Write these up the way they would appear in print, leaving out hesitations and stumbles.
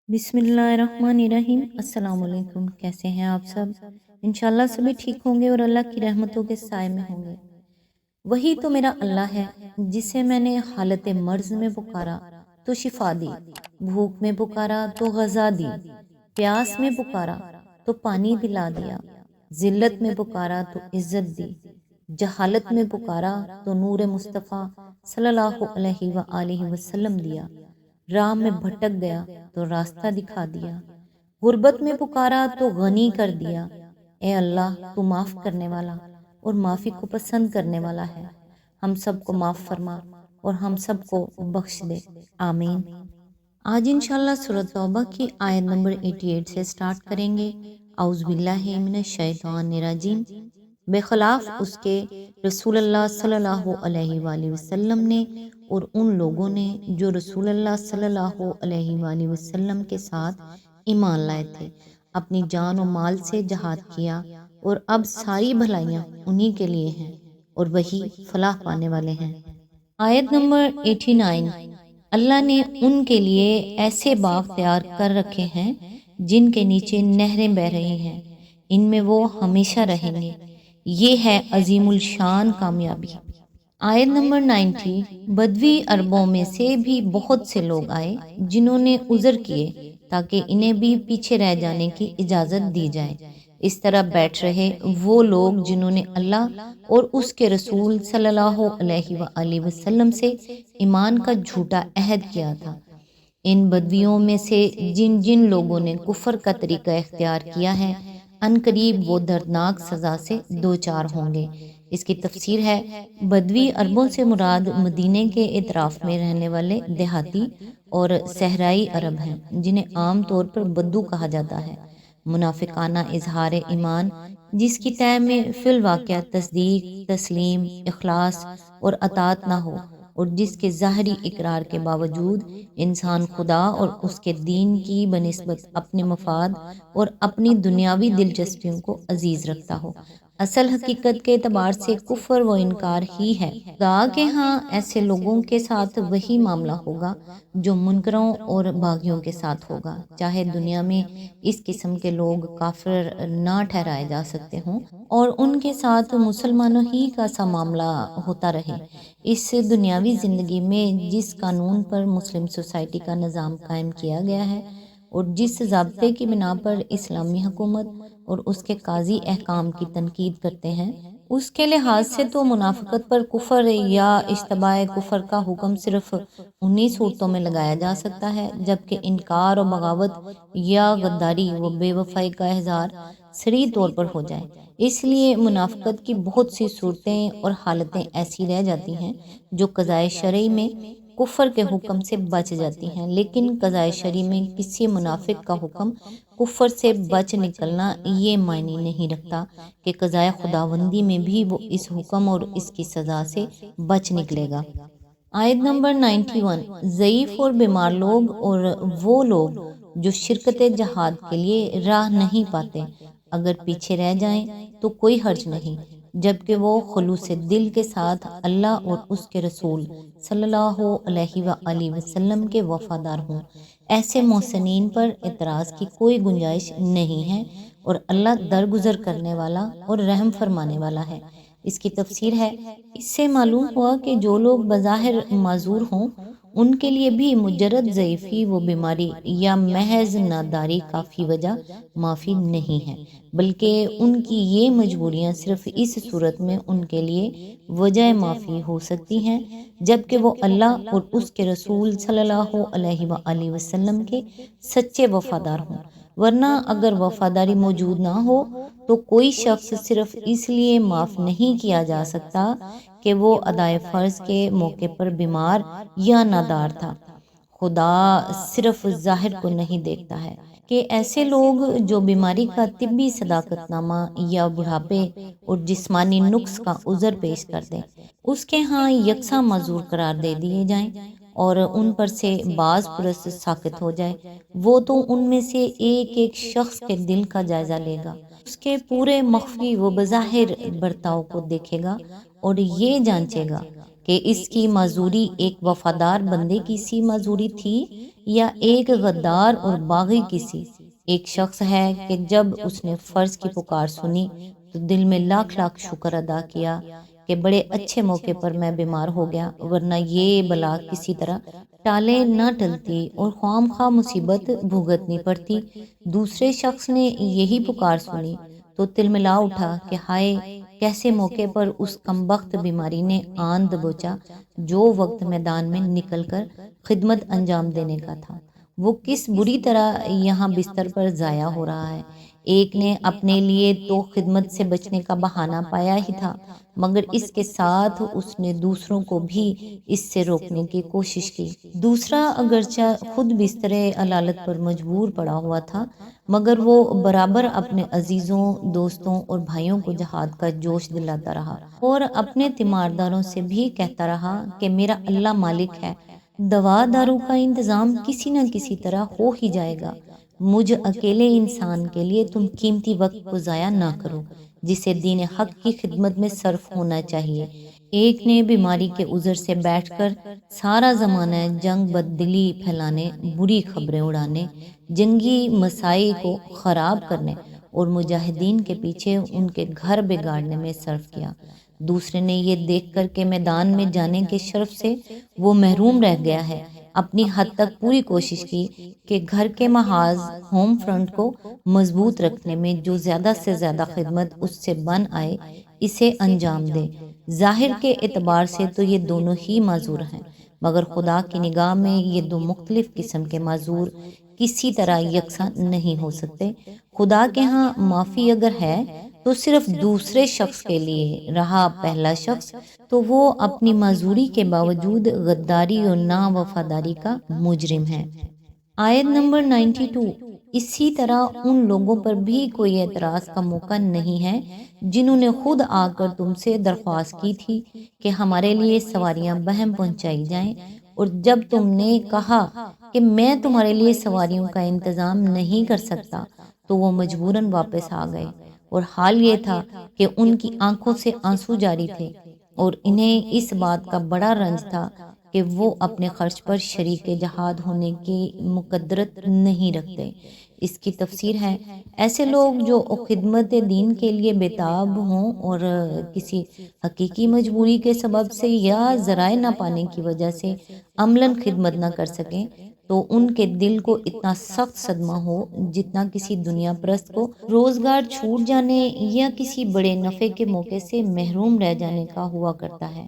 बिस्मिल्लाहिर्रहमानिर्रहीम। अस्सलाम वालेकुम। कैसे हैं आप सब? इंशाल्लाह सभी ठीक होंगे और अल्लाह की रहमतों के साए में होंगे। वही तो मेरा अल्लाह है जिसे मैंने हालत मर्ज में पुकारा तो शिफा दी, भूख में पुकारा तो गज़ा दी, प्यास में पुकारा तो पानी पिला दिया, जिल्लत में पुकारा तो इज्जत दी, जहालत में पुकारा तो नूर मुस्तफ़ा सल्लल्लाहु अलैहि व आलिहि वसल्लम दिया, राह में भटक गया तो रास्ता दिखा दिया, गुर्बत में पुकारा तो गनी कर दिया। ए अल्लाह, तू माफ़ करने वाला और माफ़ी को पसंद करने वाला है। हम सबको माफ़ फरमा और हम सबको बख्श दे, आमीन। आज इंशाल्लाह सूरत तौबा की आयत नंबर 88 से स्टार्ट करेंगे। औज़ु बिल्लाहि मिनश शैतानिर रजीम। बेखलाफ उसके रसूलुल्लाह सल्लल्लाहु अलैहि वसल्लम ने और उन लोगों ने जो रसूलुल्लाह सल्लल्लाहु अलैहि वसल्लम के साथ ईमान लाए थे, अपनी जान और माल से जहाद किया, और अब सारी भलाइयाँ उन्हीं के लिए हैं और वही फलाह पाने वाले हैं। आयत नंबर 89। अल्लाह ने उनके लिए ऐसे बाग तैयार कर रखे हैं जिनके नीचे नहरें बह रही हैं, इनमें वो हमेशा रहेंगे। ये है अजीमुल शान कामयाबी। आयत नंबर 90। बदवी अरबों में से भी बहुत से लोग आए जिन्होंने उज़र किए ताकि इन्हें भी पीछे रह जाने की इजाज़त दी जाए। इस तरह बैठ रहे वो लोग जिन्होंने अल्लाह और उसके रसूल सल्लल्लाहु अलैहि वसल्लम से ईमान का झूठा अहद किया था। इन बदवियों में से जिन जिन लोगों ने कुफर का तरीका इख्तियार किया है, अनकरीब वो दर्दनाक सज़ा से दो चार होंगे। इसकी तफसीर है, बदवी अरबों से मुराद मदीने के इतराफ़ में रहने वाले देहाती और सहराई अरब हैं, जिन्हें आम तौर पर बद्दू कहा जाता है। मुनाफिकाना इजहार ईमान जिसकी तय में फिल वाक़या तस्दीक, तस्लीम, इखलास और अतात ना हो, और जिसके ज़ाहरी इकरार के बावजूद इंसान खुदा और उसके दीन की बनिस्बत अपने मफाद और अपनी दुनियावी दिलचस्पियों को अजीज़ रखता हो। असल हकीकत के एतबार से कुफर व इनकार ही है। खुदा के यहाँ ऐसे लोगों के साथ वही मामला होगा जो मुनकरों और बागियों के साथ होगा, चाहे दुनिया में इस किस्म के लोग काफिर ना ठहराए जा सकते हों और उनके साथ मुसलमानों ही का सा मामला होता रहे। इस दुनियावी ज़िंदगी में जिस कानून पर मुस्लिम सोसाइटी का निज़ाम कायम किया गया है और जिस ज़ाब्ते की बिना पर इस्लामी हुकूमत और उसके काजी अहकाम की तनकीद करते हैं, उसके लिहाज से तो मुनाफ़िकत पर कुफर या इश्तबाह कुफर का हुक्म सिर्फ उन्हीं सूरतों में लगाया जा सकता है जबकि इनकार और बगावत या गद्दारी व बेवफाई का इज़हार सरी तौर पर हो जाए। इसलिए मुनाफ़िकत की बहुत सी सूरतें और हालतें ऐसी रह जाती हैं जो क़ज़ाए शरई में कुफर के हुक्म से बच जाती हैं, लेकिन क़ज़ाए शरई में किसी मुनाफिक का हुक्म कुफर से बच निकलना ये मायने नहीं रखता कि क़ज़ाए खुदावंदी में भी वो इस हुक्म और इसकी सज़ा से बच निकलेगा। आयत नंबर 91। ज़ईफ़ और बीमार लोग और वो लोग जो शिरकत जहाद के लिए राह नहीं पाते, अगर पीछे रह जाएं तो कोई हर्ज नहीं, जबकि वो खुलूस दिल के साथ अल्लाह और उसके रसूल सल्लल्लाहु अलैहि वसल्लम के वफादार हों। ऐसे मोहसिनीन पर एतराज़ की कोई गुंजाइश नहीं है और अल्लाह दरगुजर करने वाला और रहम फरमाने वाला है। इसकी तफसीर है, इससे मालूम हुआ कि जो लोग बज़ाहिर माजूर हों उनके लिए भी मुजरद ज़ईफ़ी व बीमारी या महज नादारी काफ़ी वजह माफ़ी नहीं है, बल्कि उनकी ये मजबूरियाँ सिर्फ़ इस सूरत में उनके लिए वजह माफ़ी हो सकती हैं जबकि वो अल्लाह और उसके रसूल सल्लल्लाहु अलैहि वसल्लम के सच्चे वफ़ादार हों। वरना अगर वफ़ादारी मौजूद ना हो तो कोई शख्स सिर्फ इसलिए माफ़ नहीं किया जा सकता कि वो अदाए फ़र्ज के मौके पर बीमार या नादार था। खुदा सिर्फ ज़ाहिर को नहीं देखता है कि ऐसे लोग जो बीमारी का तिब्बी सदाकतनामा या बुढ़ापे और जिस्मानी नुक्स का उज़र पेश कर दें, उसके यहाँ यकसा मजूर करार दे दिए जाएं और उन पर से बाज पुरस साकित हो जाए। वो तो उनमें से एक एक शख्स के दिल का जायज़ा लेगा, उसके पूरे मख्फी व बज़ाहिर बर्ताव को देखेगा और ये जांचेगा کہ اس کی معذوری ایک وفادار بندے کی سی معذوری تھی یا ایک غدار اور باغی کی سی؟ ایک شخص ہے کہ جب اس نے فرض کی پکار سنی تو دل میں لاکھ لاکھ شکر ادا کیا کہ بڑے اچھے موقع پر میں بیمار ہو گیا، ورنہ یہ بلا کسی طرح ٹالے نہ ٹلتی اور خواہ مخواہ مصیبت بھگتنی پڑتی۔ دوسرے شخص نے یہی پکار سنی تو تلملا اٹھا کہ ہائے، کیسے موقع پر اس کمبخت بیماری نے آن دبوچا جو وقت میدان میں نکل کر خدمت انجام دینے کا تھا، وہ کس بری طرح یہاں بستر پر ضائع ہو رہا ہے۔ ایک نے اپنے لیے تو خدمت سے بچنے کا بہانہ پایا ہی تھا، مگر اس کے ساتھ اس نے دوسروں کو بھی اس سے روکنے کی کوشش کی۔ دوسرا اگرچہ خود بستر علالت پر مجبور پڑا ہوا تھا، مگر وہ برابر اپنے عزیزوں، دوستوں اور بھائیوں کو جہاد کا جوش دلاتا رہا اور اپنے تیمارداروں سے بھی کہتا رہا کہ میرا اللہ مالک ہے، دوا دارو کا انتظام کسی نہ کسی طرح ہو ہی جائے گا، مجھ اکیلے انسان کے لیے تم قیمتی وقت کو ضائع نہ کرو جسے دین حق کی خدمت میں صرف ہونا چاہیے۔ ایک نے بیماری کے عذر سے بیٹھ کر سارا زمانہ جنگ بددلی پھیلانے، بری خبریں اڑانے، جنگی مساعی کو خراب کرنے اور مجاہدین کے پیچھے ان کے گھر بگاڑنے میں صرف کیا۔ دوسرے نے یہ دیکھ کر کہ میدان میں جانے کے شرف سے وہ محروم رہ گیا ہے، اپنی حد تک پوری کوشش کی کہ گھر کے محاذ ہوم فرنٹ کو مضبوط رکھنے میں جو زیادہ سے زیادہ خدمت اس سے بن آئے اسے انجام دے۔ ظاہر کے اعتبار سے تو یہ دونوں ہی معذور ہیں، مگر خدا کی نگاہ میں یہ دو مختلف قسم کے معذور کسی طرح یکساں نہیں ہو سکتے۔ خدا کے ہاں معافی اگر ہے تو صرف دوسرے شخص کے لیے، رہا پہلا شخص تو وہ اپنی معذوری کے باوجود غداری اور نا وفاداری کا مجرم ہے۔ آیت نمبر 92۔ اسی طرح ان لوگوں پر بھی کوئی اعتراض کا موقع نہیں ہے جنہوں نے خود آ کر تم سے درخواست کی تھی کہ ہمارے لیے سواریاں بہم پہنچائی جائیں، اور جب تم نے کہا کہ میں تمہارے لیے سواریوں کا انتظام نہیں کر سکتا تو وہ مجبوراً واپس آ گئے، اور حال یہ تھا کہ ان کی آنکھوں سے آنسو جاری تھے اور انہیں اس بات کا بڑا رنج تھا کہ وہ اپنے خرچ پر شریک جہاد ہونے کی مقدرت نہیں رکھتے۔ اس کی تفسیر ہے، ایسے لوگ جو خدمت دین کے لیے بےتاب ہوں اور کسی حقیقی مجبوری کے سبب سے یا ذرائع نہ پانے کی وجہ سے عملاً خدمت نہ کر سکیں تو ان کے دل کو اتنا سخت صدمہ ہو جتنا کسی دنیا پرست کو روزگار چھوٹ جانے یا کسی بڑے نفع کے موقع سے محروم رہ جانے کا ہوا کرتا ہے۔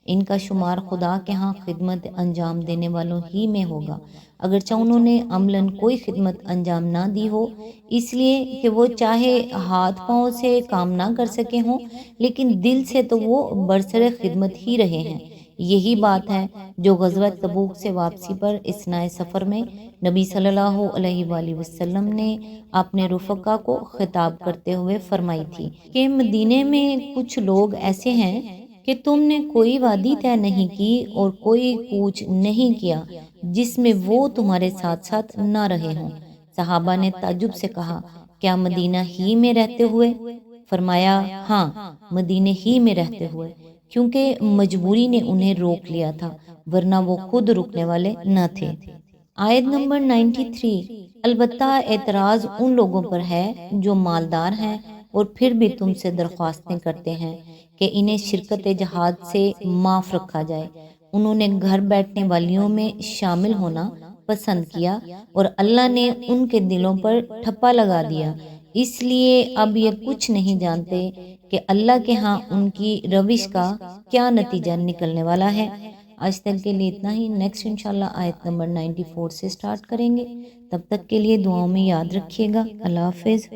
ان کا شمار خدا کے ہاں خدمت انجام دینے والوں ہی میں ہوگا، اگرچہ انہوں نے عملاً کوئی خدمت انجام نہ دی ہو، اس لیے کہ وہ چاہے ہاتھ پاؤں سے کام نہ کر سکے ہوں، لیکن دل سے تو وہ برسر خدمت ہی رہے ہیں۔ یہی بات ہے جو غزوہ تبوک سے واپسی پر اثناء سفر میں نبی صلی اللہ علیہ وآلہ وسلم نے اپنے رفقا کو خطاب کرتے ہوئے فرمائی تھی کہ مدینے میں کچھ لوگ ایسے ہیں کہ تم نے کوئی وادی طے نہیں کی اور کوئی کوچ نہیں کیا جس میں وہ تمہارے ساتھ ساتھ نہ رہے ہوں۔ صحابہ نے تعجب سے کہا، کیا مدینہ ہی میں رہتے ہوئے؟ فرمایا، ہاں، مدینے ہی میں رہتے ہوئے، کیونکہ مجبوری نے انہیں روک لیا تھا، ورنہ وہ خود رکنے والے نہ تھے۔ آیت نمبر 93۔ البتہ اعتراض ان لوگوں پر ہے جو مالدار ہیں اور پھر بھی تم سے درخواستیں کرتے ہیں کہ انہیں شرکت جہاد سے معاف رکھا جائے۔ انہوں نے گھر بیٹھنے والیوں میں شامل ہونا پسند کیا اور اللہ نے ان کے دلوں پر ٹھپا لگا دیا، اس لیے اب یہ کچھ نہیں جانتے کہ اللہ کے ہاں ان کی روش کا کیا نتیجہ نکلنے والا ہے۔ آج تک کے لیے اتنا ہی، نیکسٹ انشاءاللہ آیت نمبر 94 سے سٹارٹ کریں گے۔ تب تک کے لیے دعاؤں میں یاد رکھیے گا۔ اللہ حافظ۔